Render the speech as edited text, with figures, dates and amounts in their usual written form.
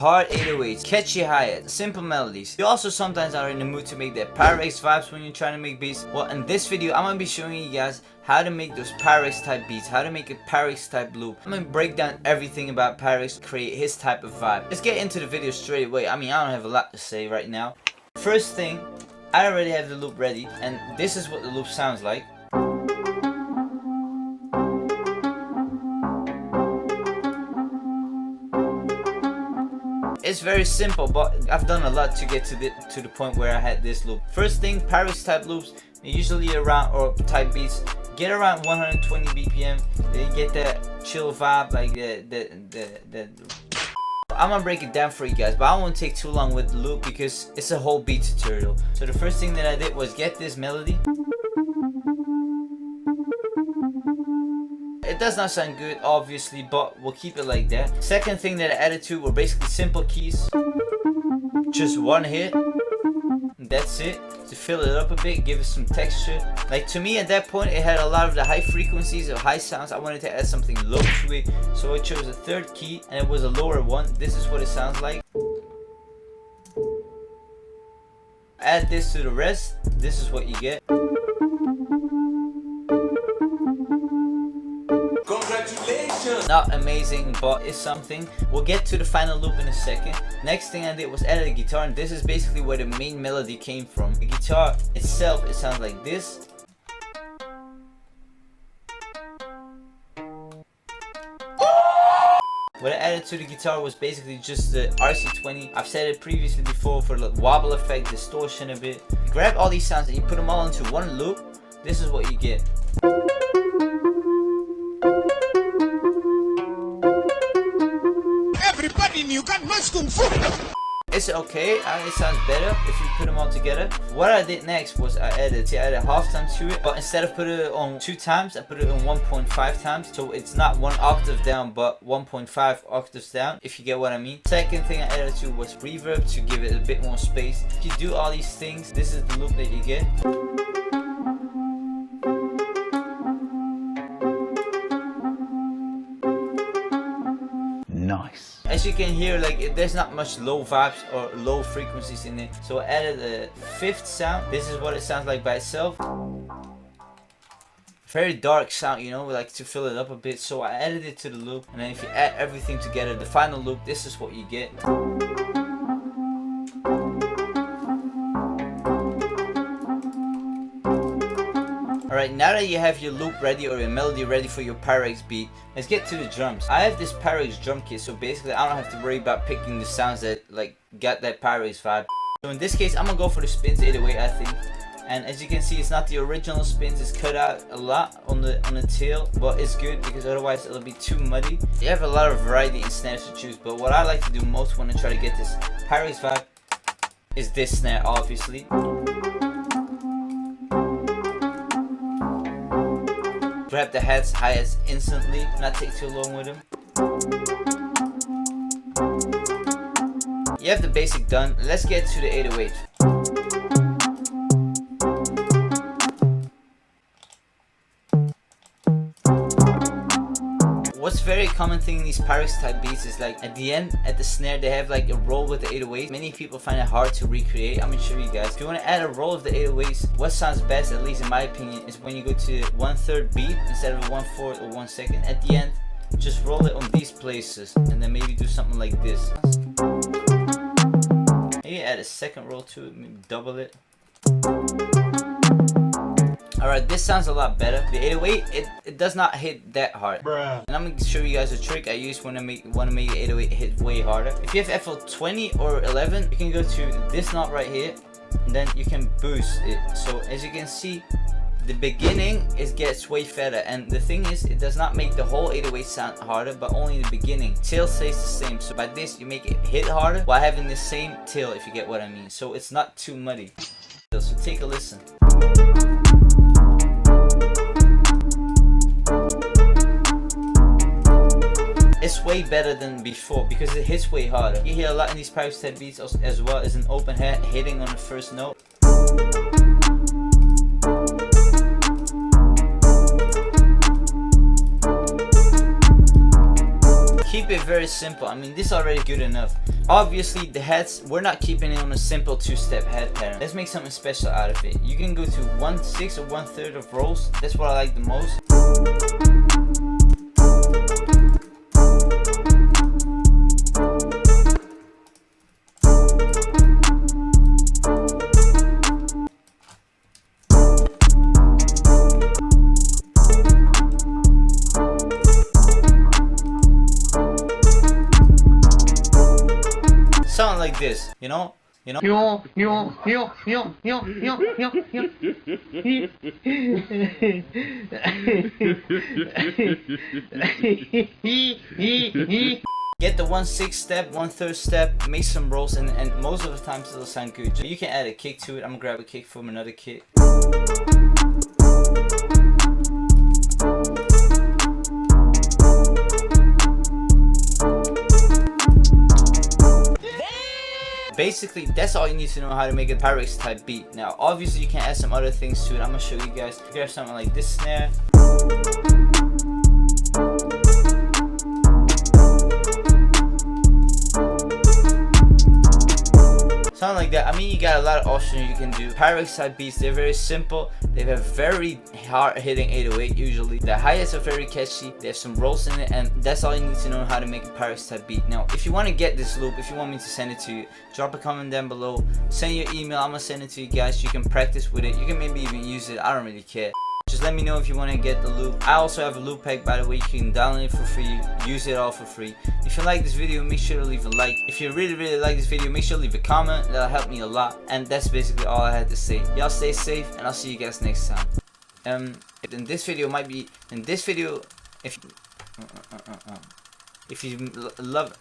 Hard 808s, catchy hi-hats, simple melodies. You also sometimes are in the mood to make that Pyrex vibes when you're trying to make beats. Well, in this video, I'm gonna be showing you guys how to make those Pyrex type beats, how to make a Pyrex type loop. I'm gonna break down everything about Pyrex, create his type of vibe. Let's get into the video straight away. I mean, I don't have a lot to say right now. First thing, I already have the loop ready, and this is what the loop sounds like. It's very simple, but I've done a lot to get to the point where I had this loop. First thing, Pyrex type loops, usually around, or type beats, get around 120 BPM. Then you get that chill vibe, like the I'm gonna break it down for you guys, but I don't want to take too long with the loop because it's a whole beat tutorial. So the first thing that I did was get this melody. It does not sound good, obviously, but we'll keep it like that. Second thing that I added to were basically simple keys. Just one hit. That's it. To fill it up a bit, give it some texture. Like, to me at that point, it had a lot of the high frequencies or high sounds. I wanted to add something low to it, so I chose a third key, and it was a lower one. This is what it sounds like. Add this to the rest. This is what you get. Congratulations! Not amazing, but it's something. We'll get to the final loop in a second. Next thing I did was add a guitar, and this is basically where the main melody came from. The guitar itself, it sounds like this. What I added to the guitar was basically just the RC20. I've said it previously before for the wobble effect, distortion a bit. You grab all these sounds and you put them all into one loop. This is what you get. Everybody knew got much kung fu. It's okay, it sounds better if you put them all together. What I did next was I added halftime to it, but instead of putting it on 2 times, I put it on 1.5 times. So it's not 1 octave down, but 1.5 octaves down, if you get what I mean. Second thing I added to was reverb to give it a bit more space. If you do all these things, this is the loop that you get. Nice. As you can hear, like, there's not much low vibes or low frequencies in it. So I added a 5th sound. This is what it sounds like by itself. Very dark sound, you know, like to fill it up a bit. So I added it to the loop. And then if you add everything together, the final loop, this is what you get. Alright, now that you have your loop ready or your melody ready for your Pyrex beat, let's get to the drums. I have this Pyrex drum kit, so basically I don't have to worry about picking the sounds that like got that Pyrex vibe. So in this case, I'm gonna go for the spins 808, I think. And as you can see, it's not the original spins, it's cut out a lot on the tail, but it's good because otherwise it'll be too muddy. You have a lot of variety in snares to choose, but what I like to do most when I try to get this Pyrex vibe is this snare, obviously. Grab the hi-hats instantly, not take too long with them. You have the basic done. Let's get to the 808. What's very common thing in these Pyrex type beats is like at the end, at the snare, they have like a roll with the 808. Many people find it hard to recreate. I'm gonna show you guys. If you want to add a roll of the 808s, what sounds best, at least in my opinion, is when you go to 1/3 beat instead of 1/4 or 1 second. At the end, just roll it on these places and then maybe do something like this. Maybe add a second roll to it, maybe double it. Alright, this sounds a lot better. The 808, it does not hit that hard. Bruh. And I'm going to show you guys a trick I use when I want to make 808 hit way harder. If you have FL20 or 11, you can go to this knot right here, and then you can boost it. So as you can see, the beginning gets way fatter, and the thing is, it does not make the whole 808 sound harder, but only the beginning. Tail stays the same. So by this, you make it hit harder while having the same tail, if you get what I mean. So it's not too muddy. So take a listen. It's way better than before because it hits way harder. You hear a lot in these Pyrex type beats as well as an open hat hitting on the first note. keep it very simple. I mean, this is already good enough. Obviously, the heads, we're not keeping it on a simple 2-step head pattern. Let's make something special out of it. You can go to 1/6 or 1/3 of rolls. That's what I like the most. Something like this, you know? Get the 1/6 step, 1/3 step, make some rolls, and most of the times it'll sound good. You can add a kick to it. I'm gonna grab a kick from another kit. Basically, that's all you need to know how to make a Pyrex type beat. Now, obviously, you can add some other things to it. I'm gonna show you guys. Grab something like this snare. Something like that. I mean, you got a lot of options you can do. Pyrex type beats, they're very simple. They have very hard hitting 808 usually. The hi-hats are very catchy. They have some rolls in it, and that's all you need to know how to make a Pyrex type beat. Now, if you want to get this loop, if you want me to send it to you, drop a comment down below. Send your email. I'm gonna send it to you guys. You can practice with it. You can maybe even use it. I don't really care. Just let me know if you want to get the loop. I also have a loop pack, by the way. You can download it for free, use it all for free. If you like this video, make sure to leave a like. If you really like this video, make sure to leave a comment. That'll help me a lot. And that's basically all I had to say. Y'all stay safe, and I'll see you guys next time. In this video might be if you love